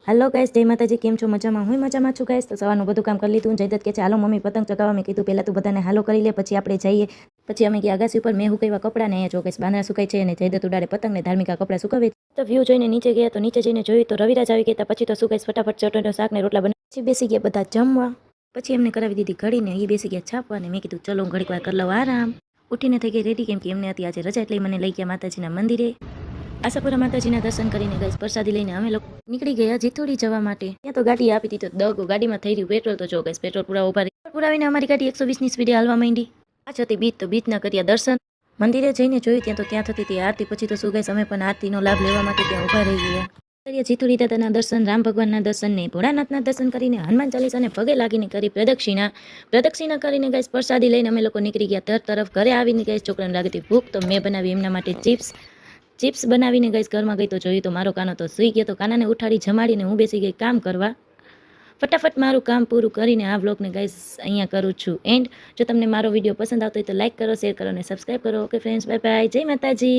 હાલો guys, જય માતાજી. કેમ છો? મજામાં? હું મજામાં છું ગાઈસ. તો સવારનું બધું કામ કરી લીધું. જયદત્ત કે ચાલો મમ્મી પતંગ ચગાવવા. મેં કીધું પહેલાં તું બધાને હાલો કરી લે, પછી આપણે જઈએ. પછી અમે ગયા અગાસી ઉપર. મેં હુકાવ્યા કપડાં ને અહીંયા જો ગાઈસ બાંધણા સુકાય છે અને જયદત્ત ઉડાડે પતંગ ને ધાર્મિકા કપડાં સુકાવે. તો વ્યૂ જોઈને નીચે ગયા. તો નીચે જઈને જોયું તો રવિરાજ આવી ગયા. પછી તો શું ગાઈસ ફટાફટ ચટણીનો શાક ને રોટલા બનાવી. પછી બેસી ગયા બધા જમવા. પછી એમને કરાવી દીધી ઘડીને એ બેસી ગયા છાપવા. ને મેં કીધું ચલો ઘડીક વાર કરી લઉં આરામ. ઉઠીને થઈ ગઈ રેડી, કેમ કે એમને હતી આજે રજા, એટલે મને લઈ ગયા માતાજીના મંદિરે. આશાપુરા માતાજીના દર્શન કરીને ગાઈસ પ્રસાદી લઈને અમે લોકો નીકળી ગયા જીતોડી જવા માટે. ત્યાં તો ગાડી આપી દીધો દગો. ગાડીમાં થઈ રહ્યું પેટ્રોલ. તો જો ગાઈસ પેટ્રોલ પૂરા ઉભા રહી પુરાવીને અમારી ગાડી 120ની સ્પીડે હાલવા માંડી. આ હતી બીચ. તો બીચના કર્યા દર્શન. મંદિરે જઈને જોયું ત્યાં તો ત્યાં થતી હતી આરતી. પછી તો શું ગાઈસ અમે પણ આરતીનો લાભ લેવા માટે ત્યાં ઉભા રહી ગયા. કર્યા જીતુડી દાદાના દર્શન, રામ ભગવાનના દર્શન ને ભોળાનાથના દર્શન કરીને હનુમાન ચાલીસાને પગે લાગીને કરી પ્રદક્ષિણા કરીને ગાઈસ પ્રસાદી લઈને અમે લોકો નીકળી ગયા તરફ. ઘરે આવીને ગાઈસ છોકરાને લાગતી ભૂખ, તો મેં બનાવી એમના માટે ચિપ્સ બનાવીને ગાઈસ ઘરમાં ગઈ તો જોયું તો મારો કાનો તો સૂઈ ગયો. તો કાનાને ઉઠાડી જમાડીને હું બેસી ગઈ કામ કરવા. ફટાફટ મારું કામ પૂરું કરીને આ વ્લોગને ગાઈસ અહીંયા કરું છું એન્ડ. જો તમને મારો વિડીયો પસંદ આવતો હોય તો લાઈક કરો, શેર કરો અને સબસ્ક્રાઈબ કરો. Okay friends, bye bye. જય માતાજી.